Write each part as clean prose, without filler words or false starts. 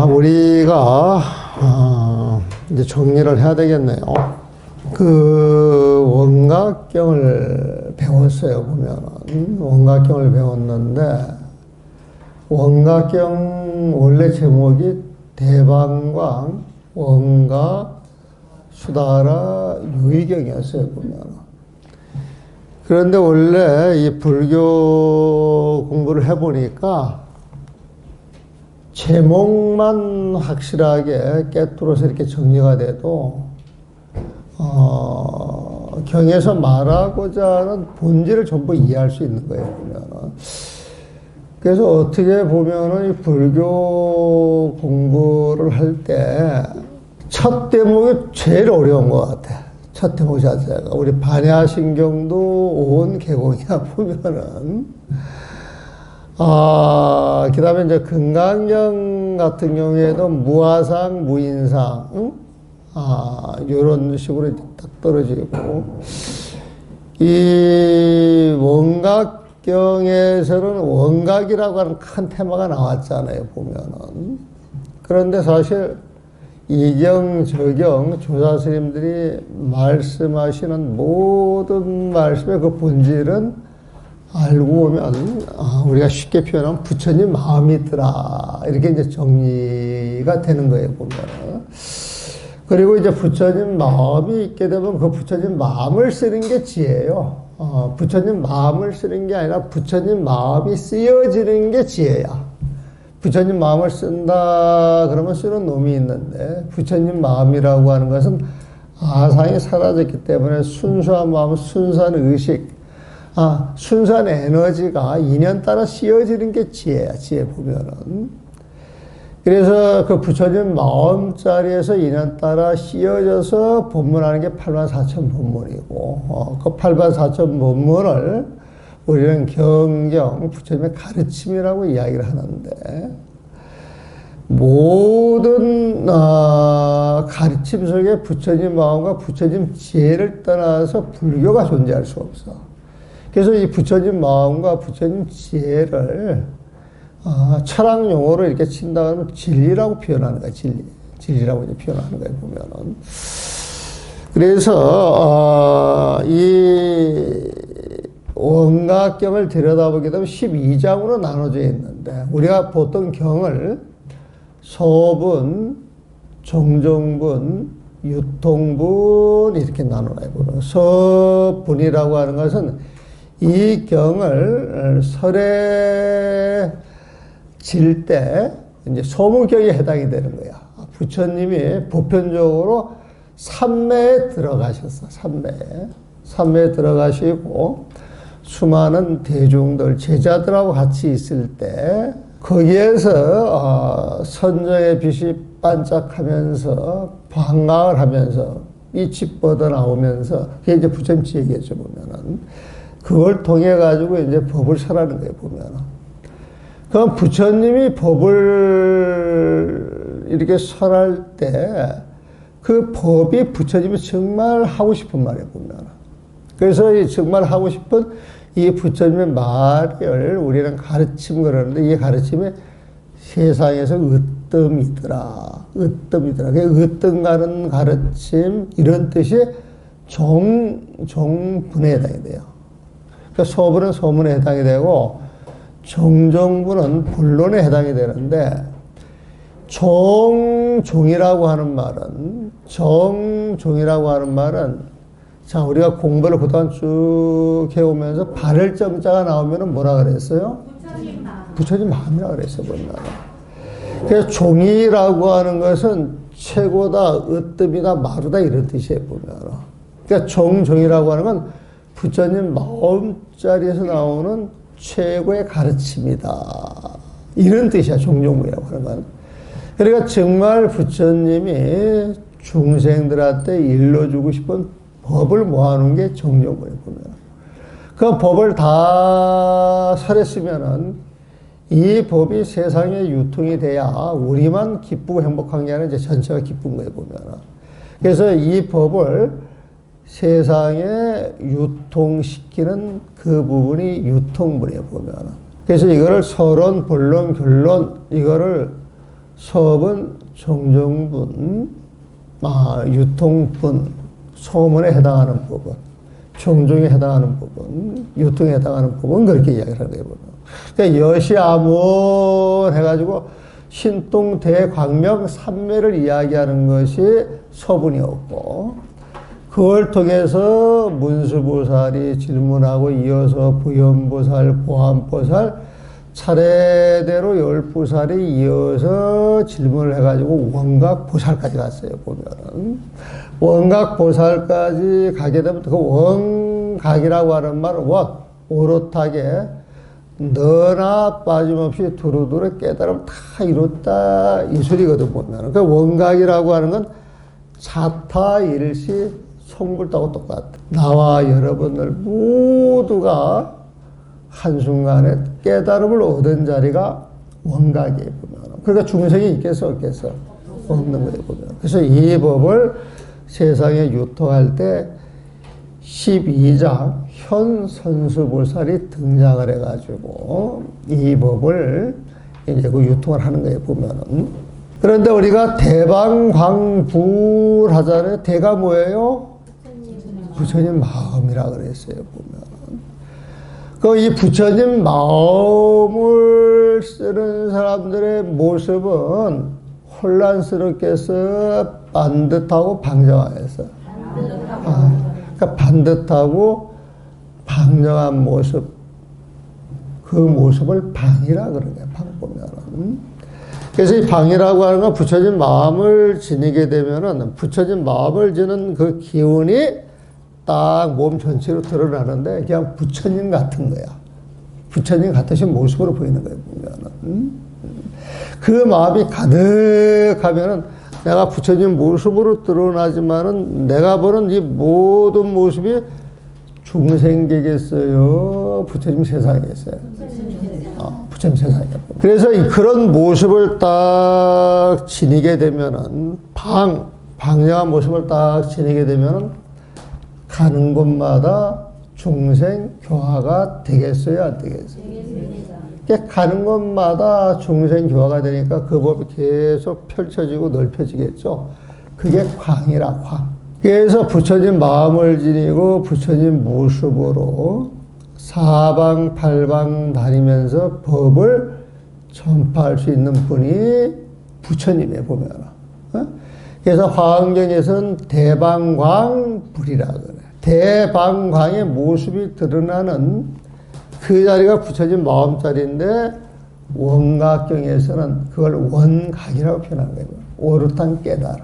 우리가 이제 정리를 해야 되겠네요. 그 원각경을 배웠어요. 보면은 원각경을 배웠는데 원각경 원래 제목이 대방광 원가 수다라 유의경이었어요. 보면은. 그런데 원래 이 불교 공부를 해보니까 제목만 확실하게 깨뚫어서 이렇게 정리가 돼도 경에서 말하고자 하는 본질을 전부 이해할 수 있는 거예요. 보면은. 그래서 어떻게 보면은 이 불교 공부를 할 때 첫 대목이 제일 어려운 것 같아. 첫 대목 자체가. 우리 반야신경도 온 계공이야 보면은. 그 다음에 이제 금강경 같은 경우에도 무화상, 무인상, 응? 요런 식으로 딱 떨어지고. 이 원각경에서는 원각이라고 하는 큰 테마가 나왔잖아요, 보면은. 그런데 사실 이경, 저경, 조사 스님들이 말씀하시는 모든 말씀의 그 본질은 알고 보면, 우리가 쉽게 표현하면 부처님 마음이더라. 이렇게 이제 정리가 되는 거예요, 보면. 그리고 이제 부처님 마음이 있게 되면 그 부처님 마음을 쓰는 게 지혜예요. 부처님 마음을 쓰는 게 아니라 부처님 마음이 쓰여지는 게 지혜야. 부처님 마음을 쓴다 그러면 쓰는 놈이 있는데 부처님 마음이라고 하는 것은 아상이 사라졌기 때문에 순수한 마음, 순수한 의식, 순수한 에너지가 인연 따라 씌어지는 게 지혜야. 지혜 보면은. 그래서 그 부처님 마음 자리에서 인연 따라 씌어져서 법문하는 게 84,000법문이고 그 84,000법문을 우리는 경경, 부처님의 가르침이라고 이야기를 하는데 모든 가르침 속에 부처님 마음과 부처님 지혜를 떠나서 불교가 존재할 수 없어. 그래서 이 부처님 마음과 부처님 지혜를 철학 용어로 이렇게 친다면 진리라고 표현하는 거야. 진리라고 이제 표현하는 거예요. 보면은. 그래서 이 원각경을 들여다보게 되면 12장으로 나눠져 있는데 우리가 보통 경을 소분, 종종분, 유통분 이렇게 나눠요. 서분이라고 하는 것은 이 경을 설에 질 때 이제 소문경에 해당이 되는 거야. 부처님이 보편적으로 삼매에 들어가셨어. 삼매에 들어가시고 수많은 대중들, 제자들하고 같이 있을 때 거기에서 선정의 빛이 반짝하면서 방광을 하면서 빛이 뻗어나오면서 그게 이제 부처님 지혜겠죠. 보면은 그걸 통해 가지고 이제 법을 설하는 거예요. 보면은 그럼 부처님이 법을 이렇게 설할 때 그 법이 부처님이 정말 하고 싶은 말이에요. 보면은 그래서 이 정말 하고 싶은 이 부처님의 말을 우리는 가르침 그러는데 이 가르침이 세상에서 으뜸이더라. 그 으뜸 가는 가르침 이런 뜻이 종분에 해당이 돼요. 그러니까 소분은 소문에 해당이 되고 종종분은 본론에 해당이 되는데 종이라고 하는 말은 자, 우리가 공부를 그동안 쭉 해오면서 발을 정자가 나오면은 뭐라 그랬어요? 부처님 마음이라 그랬어요, 보면. 그래서 종이라고 하는 것은 최고다, 으뜸이다, 마루다, 이런 뜻이에요, 보면. 그러니까 종이라고 하는 건 부처님 마음자리에서 나오는 최고의 가르침이다. 이런 뜻이야, 종종이라고 하는 건. 그러니까 정말 부처님이 중생들한테 일러주고 싶은 법을 모아놓은 게 정종문에 보면. 그 법을 다 설했으면은 이 법이 세상에 유통이 돼야 우리만 기쁘고 행복한 게 아니라 이제 전체가 기쁜 거예요, 보면. 그래서 이 법을 세상에 유통시키는 그 부분이 유통문에 보면. 그래서 이거를 서론, 본론, 결론, 이거를 서업은 정정분, 유통분, 소문에 해당하는 부분, 종종에 해당하는 부분, 유통에 해당하는 부분, 그렇게 이야기를 하는 거예요. 그러니까 여시아문 해가지고 신동 대광명 삼매를 이야기하는 것이 서분이었고, 그걸 통해서 문수보살이 질문하고 이어서 부연보살, 보안보살, 차례대로 10보살이 이어서 질문을 해가지고 원각보살까지 갔어요, 보면은. 원각보살까지 가게 되면 그 원각이라고 하는 말은 오롯하게 너나 빠짐없이 두루두루 깨달음 다 이뤘다 이 소리거든 보면. 그 원각이라고 하는 건 자타일시 송불도하고 똑같아. 나와 여러분들 모두가 한순간에 깨달음을 얻은 자리가 원각이에요 보면. 그러니까 중생이 있겠어 없겠어? 없는 거예요 보면. 그래서 이 법을 세상에 유통할 때 12장 현선수보살이 등장을 해가지고 이 법을 이제 그 유통을 하는 거예요 보면은. 그런데 우리가 대방광불 하잖아요. 대가 뭐예요? 부처님 마음이라 그랬어요 보면. 그 이 부처님 마음을 쓰는 사람들의 모습은 혼란스럽게서 반듯하고 방정하여서. 그러니까 반듯하고 방정한 모습, 그 모습을 방이라 그러는 거예요. 방 보면은. 그래서 이 방이라고 하는 건 부처님 마음을 지니게 되면은 부처님 마음을 지는 그 기운이 딱 몸 전체로 드러나는데 그냥 부처님 같은 거야. 부처님 같으신 모습으로 보이는 거예요, 보면은. 그 마음이 가득하면은 내가 부처님 모습으로 드러나지만은 내가 보는 이 모든 모습이 중생계겠어요? 부처님 세상이겠어요? 부처님 세상이겠어요. 그래서 그런 모습을 딱 지니게 되면은 방영한 모습을 딱 지니게 되면은 가는 곳마다 중생 교화가 되겠어요? 안 되겠어요? 가는 곳마다 중생 교화가 되니까 그 법이 계속 펼쳐지고 넓혀지겠죠? 그게 광이라, 광. 그래서 부처님 마음을 지니고 부처님 모습으로 사방팔방 다니면서 법을 전파할 수 있는 분이 부처님이에요, 보면. 그래서 화엄경에서는 대방광불이라 그래. 대방광의 모습이 드러나는 그 자리가 부처님 마음자리인데 원각경에서는 그걸 원각이라고 표현하는 거예요. 오롯한 깨달음.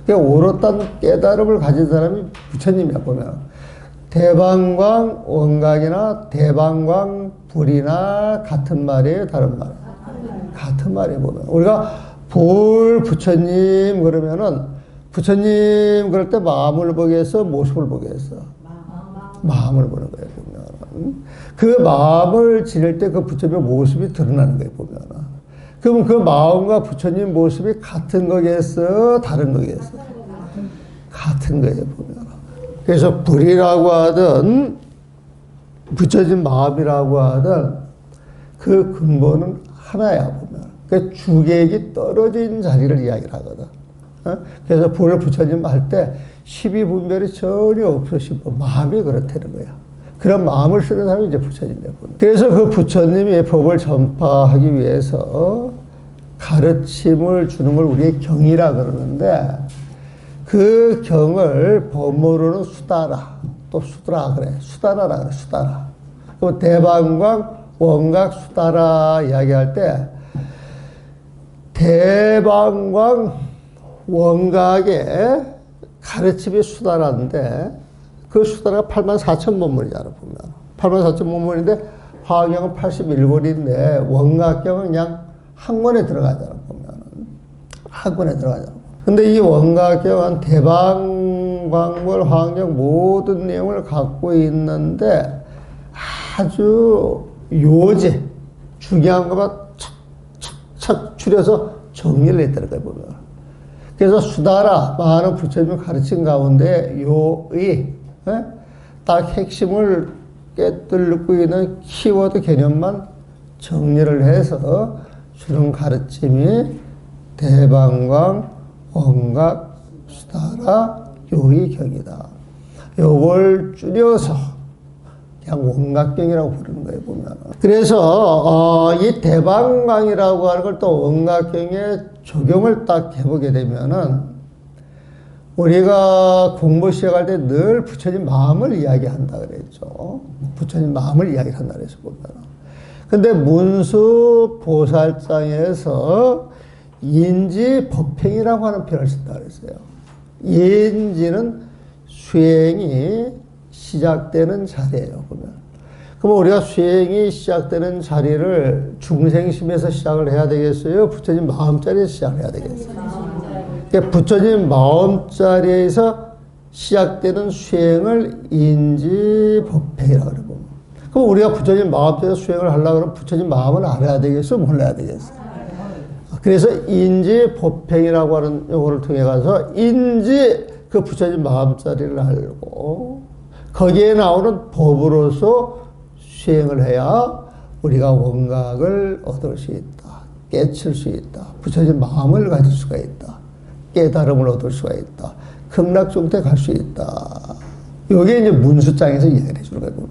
그러니까 오롯한 깨달음을 가진 사람이 부처님이야 보면. 대방광 원각이나 대방광 불이나 같은 말이에요, 다른 말이에요? 같은 말이에요 보면. 우리가 볼 부처님 그러면은 부처님 그럴 때 마음을 보겠어, 모습을 보겠어? 마음을 보는 거예요 보면. 그 마음을 지닐 때 그 부처님의 모습이 드러나는 거예요 보면. 그럼 그 마음과 부처님 모습이 같은 거겠어, 다른 거겠어? 같은 거예요 보면. 그래서 불이라고 하든 부처님 마음이라고 하든 그 근본은 하나야 보면. 그 주객이 떨어진 자리를 이야기를 하거든. 그래서 불을 부처님 할 때 12분별이 전혀 없으시고 마음이 그렇다는 거야. 그런 마음을 쓰는 사람이 이제 부처님이에요. 그래서 그 부처님이 법을 전파하기 위해서 가르침을 주는 걸 우리의 경이라 그러는데 그 경을 법모로는 수다라, 또 수다라 그래. 수다라라 그래, 수다라. 그 대방광, 원각, 수다라 이야기할 때 대방광 원각의 가르침이 수다라인데 그 수다라가 84,000본문이잖아 보면. 84,000본문인데 화엄경은 81권인데 원각경은 그냥 한 권에 들어가잖아 보면. 한 권에 들어가잖아. 근데 이 원각경은 대방광물 화엄경 모든 내용을 갖고 있는데 아주 요제 중요한 것만 착착착 줄여서 정리를 했다는 거예요 보면. 그래서 수다라 많은 부처님의 가르침 가운데 요의 딱 핵심을 깨뚫고 있는 키워드 개념만 정리를 해서 주는 가르침이 대방광, 원각, 수다라, 요의경이다. 요걸 줄여서 그냥 원각경이라고 부르는 거예요, 보면. 그래서, 이 대방광이라고 하는 걸 또 원각경에 적용을 딱 해보게 되면은, 우리가 공부 시작할 때 늘 부처님 마음을 이야기한다 그랬죠. 부처님 마음을 이야기한다 그래서 보면. 근데 문수 보살장에서 인지 법행이라고 하는 표현을 쓴다 그랬어요. 인지는 수행이 시작되는 자리예요, 보면. 그럼 우리가 수행이 시작되는 자리를 중생심에서 시작을 해야 되겠어요? 부처님 마음자리에서 시작을 해야 되겠어요? 그러니까 부처님 마음자리에서 시작되는 수행을 인지법행이라고 그러고. 그럼 우리가 부처님 마음자리에서 수행을 하려고 그러면 부처님 마음을 알아야 되겠어? 몰라야 되겠어? 그래서 인지법행이라고 하는 용어를 통해 가서 그 부처님 마음자리를 알고 거기에 나오는 법으로서 수행을 해야 우리가 원각을 얻을 수 있다. 깨칠 수 있다. 부처님 마음을 가질 수가 있다. 깨달음을 얻을 수가 있다. 극락종태 갈 수 있다. 이게 이제 문수장에서 이야기를 해주는 거예요, 보면.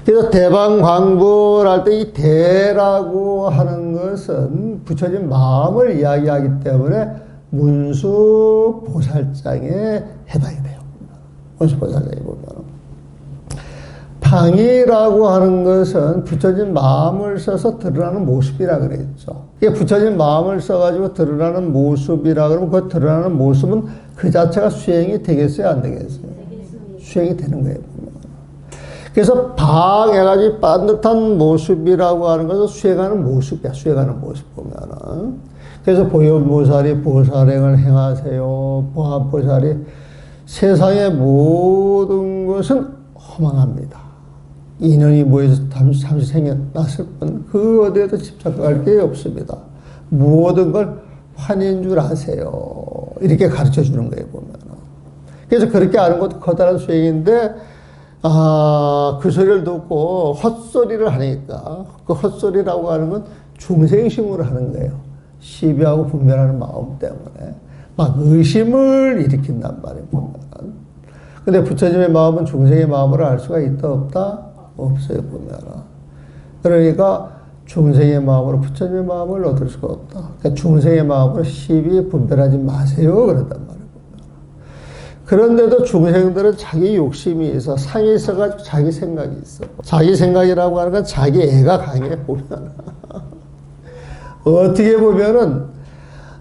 그래서 대방광불 할 때 이 대라고 하는 것은 부처님 마음을 이야기하기 때문에 문수보살장에 해당이 돼요. 문수보살장에 보면. 방이라고 하는 것은 부처님 마음을 써서 드러나는 모습이라 그랬죠. 이게 부처님 마음을 써가지고 드러나는 모습이라 그러면 그 드러나는 모습은 그 자체가 수행이 되겠어요? 안 되겠어요? 수행이 되는 거예요. 그래서 방해가지고 반듯한 모습이라고 하는 것은 수행하는 모습이야. 수행하는 모습 보면은. 그래서 보현보살이 보살행을 행하세요. 보안보살이 세상의 모든 것은 허망합니다. 인연이 모여서 잠시 생겨났을 뿐 그 어디에도 집착할 게 없습니다. 모든 걸 환인 줄 아세요. 이렇게 가르쳐 주는 거예요, 보면. 그래서 그렇게 아는 것도 커다란 수행인데, 그 소리를 듣고 헛소리를 하니까, 그 헛소리라고 하는 건 중생심으로 하는 거예요. 시비하고 분별하는 마음 때문에. 막 의심을 일으킨단 말이에요, 보면. 근데 부처님의 마음은 중생의 마음으로 알 수가 있다, 없다? 없어요, 보면. 그러니까 중생의 마음으로 부처님의 마음을 얻을 수가 없다. 그러니까 중생의 마음으로 시비 분별하지 마세요. 그랬단 말이에요. 그런데도 중생들은 자기 욕심이 있어. 상이 있어가지고 자기 생각이 있어. 자기 생각이라고 하는 건 자기 애가 강해, 보면. 어떻게 보면은,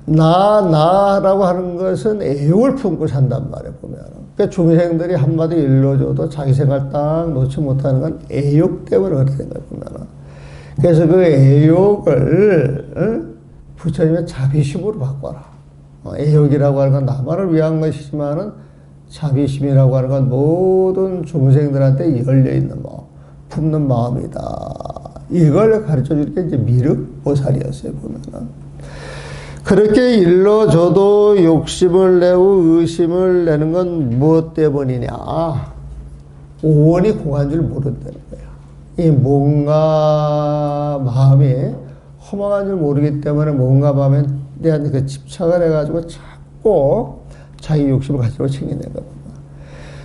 나라고 하는 것은 애욕을 품고 산단 말이에요, 보면. 그러니까 중생들이 한마디 일러줘도 자기 생각 딱 놓지 못하는 건 애욕 때문에 그렇게 된 거예요, 보면. 그래서 그 애욕을, 부처님의 자비심으로 바꿔라. 애욕이라고 하는 건 나만을 위한 것이지만은 자비심이라고 하는 건 모든 중생들한테 열려있는 마음, 품는 마음이다. 이걸 가르쳐 줄 게 이제 미륵보살이었어요, 보면은. 그렇게 일러줘도 욕심을 내고 의심을 내는 건 무엇 때문이냐? 오원이 공한 줄 모른다는 거예요. 이 뭔가 마음이 허망한 줄 모르기 때문에 뭔가 마음에 대한 그 집착을 해가지고 자꾸 자기 욕심을 가지고 챙기는 겁니다.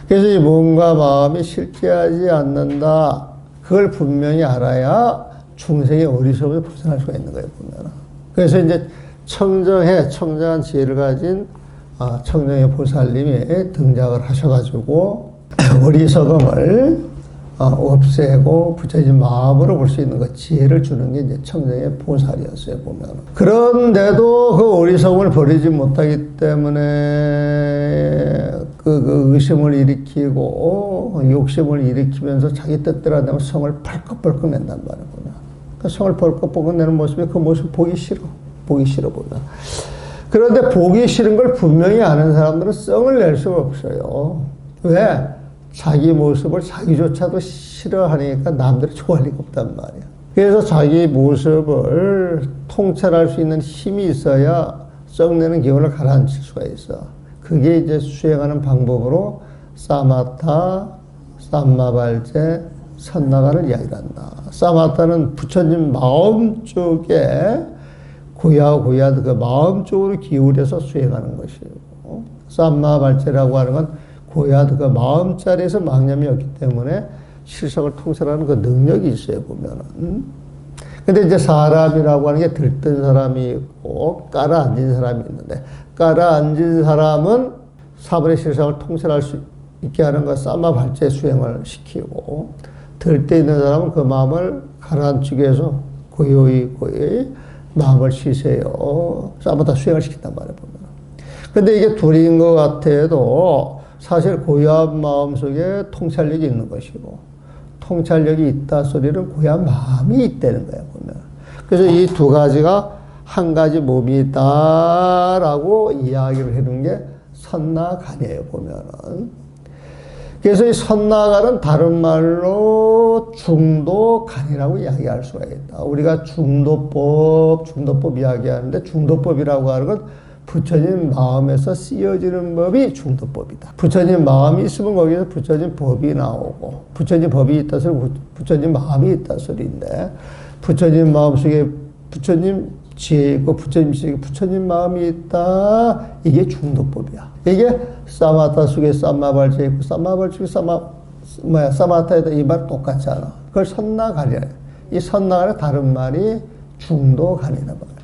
그래서 이 뭔가 마음이 실제하지 않는다. 그걸 분명히 알아야 중생의 어리석음에 벗어날 수가 있는 거예요, 보면. 그래서 이제 청정한 지혜를 가진 청정의 보살님이 등장을 하셔가지고 어리석음을 없애고 부처님 마음으로 볼 수 있는 그 지혜를 주는 게 이제 청정의 보살이었어요, 보면. 그런데도 그 어리석음을 버리지 못하기 때문에 그 의심을 일으키고 욕심을 일으키면서 자기 뜻대로 안 되면 성을 벌컥벌컥 낸단 말이에요, 보면. 그 성을 벌컥벌컥 내는 모습이 그 모습 보기 싫어. 보기 싫어 보다. 그런데 보기 싫은 걸 분명히 아는 사람들은 성을 낼 수가 없어요. 왜? 자기 모습을 자기조차도 싫어하니까 남들이 좋아할 리가 없단 말이야. 그래서 자기 모습을 통찰할 수 있는 힘이 있어야 썩내는 기운을 가라앉힐 수가 있어. 그게 이제 수행하는 방법으로 사마타, 삼마발제, 선나가를 이야기를 한다. 사마타는 부처님 마음 쪽에 고야 그 마음 쪽으로 기울여서 수행하는 것이에요. 쌈마발제라고 하는 건 고야 그 마음 자리에서 망념이 없기 때문에 실성을 통솔하는 그 능력이 있어요, 보면은. 근데 이제 사람이라고 하는 게 들뜬 사람이 있고 깔아앉은 사람이 있는데, 깔아앉은 사람은 사물의 실성을 통솔할 수 있게 하는 것 쌈마발제 수행을 시키고, 들때 있는 사람은 그 마음을 가라앉히기 위해서 고요히 마음을 쉬세요. 쌈마다 수행을 시킨단 말이에요, 보면. 근데 이게 둘인 것 같아도 사실 고요한 마음 속에 통찰력이 있는 것이고, 통찰력이 있다 소리는 고요한 마음이 있다는 거예요, 보면. 그래서 이 두 가지가 한 가지 몸이 있다라고 이야기를 해놓은 게 선나간이에요, 보면은. 그래서 이 선나간은 다른 말로 중도간이라고 이야기할 수가 있다. 우리가 중도법 이야기하는데, 중도법이라고 하는 건 부처님 마음에서 쓰여지는 법이 중도법이다. 부처님 마음이 있으면 거기서 부처님 법이 나오고, 부처님 법이 있다 소리, 부처님 마음이 있다 소리인데, 부처님 마음속에 부처님 지혜 있고, 부처님 지혜 있고, 부처님 마음이 있다. 이게 중도법이야. 이게 사마타 속에 쌈마발제 있고, 쌈마발제 속에 사마타에다 이 말 똑같잖아. 그걸 선나간이야. 이 선나간의 다른 말이 중도간이다 말이야.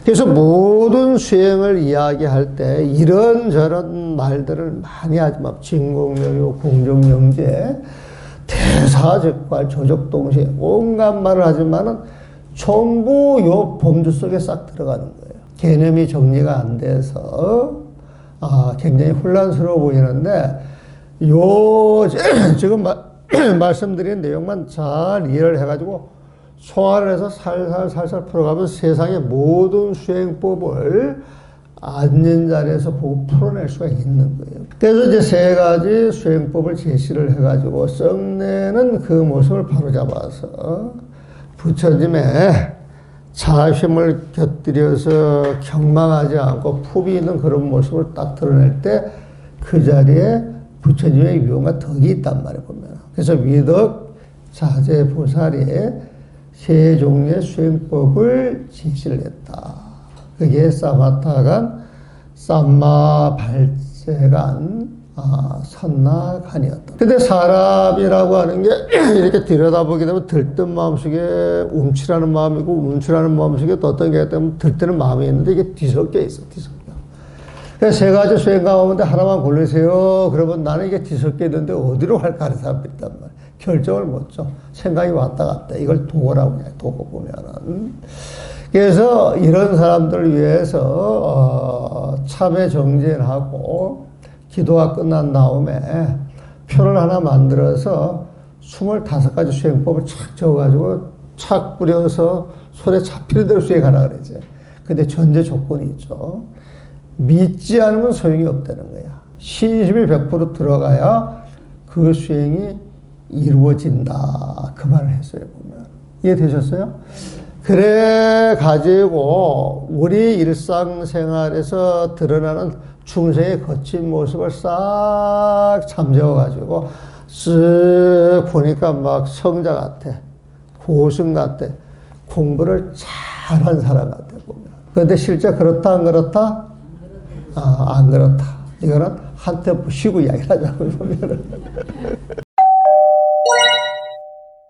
그래서 모든 수행을 이야기할 때 이런저런 말들을 많이 하지만, 진공명요, 궁중명제, 대사즉발, 조적동시에 온갖 말을 하지만은 전부 요 범주 속에 싹 들어가는 거예요. 개념이 정리가 안 돼서 굉장히 혼란스러워 보이는데, 지금 말씀드린 내용만 잘 이해를 해가지고 소화를 해서 살살 풀어가면 세상의 모든 수행법을 앉는 자리에서 보고 풀어낼 수가 있는 거예요. 그래서 이제 세 가지 수행법을 제시를 해가지고 썩내는 그 모습을 바로잡아서 부처님의 자심을 곁들여서 경망하지 않고 푸비 있는 그런 모습을 딱 드러낼 때 그 자리에 부처님의 위엄과 덕이 있단 말이에요, 보면. 그래서 위덕, 자재, 보살이 세 종류의 수행법을 제시를 했다. 그게 사마타간, 쌈마발제간, 선나간이었다. 근데 사람이라고 하는 게 이렇게 들여다보게 되면 들뜬 마음속에 움츠라는 마음이고, 움츠라는 마음속에 또 어떤 게 있다면 들뜨는 마음이 있는데 이게 뒤섞여 있어, 뒤섞여. 그래서 세 가지 수행 가운데 하나만 고르세요. 그러면 나는 이게 뒤섞여 있는데 어디로 갈까 하는 사람이 있단 말이야. 결정을 못 줘. 생각이 왔다 갔다. 이걸 도라고 해, 도고 보면은. 그래서 이런 사람들을 위해서 참회 정진하고 기도가 끝난 다음에 표를 하나 만들어서 25가지 수행법을 착 적어가지고 착 뿌려서 손에 잡히는 대로 수행하라 그러지. 근데 전제 조건이 있죠. 믿지 않으면 소용이 없다는 거야. 신심이 100% 들어가야 그 수행이 이루어진다. 그 말을 했어요, 보면. 이해되셨어요? 그래 가지고 우리 일상생활에서 드러나는 중생의 거친 모습을 싹 잠재워 가지고 쓱 보니까 막 성자 같아, 고승 같아, 공부를 잘한 사람 같아, 보면. 그런데 실제 그렇다 안 그렇다? 안 그렇다. 이거는 한테 쉬고 이야기를 하자고 보면은.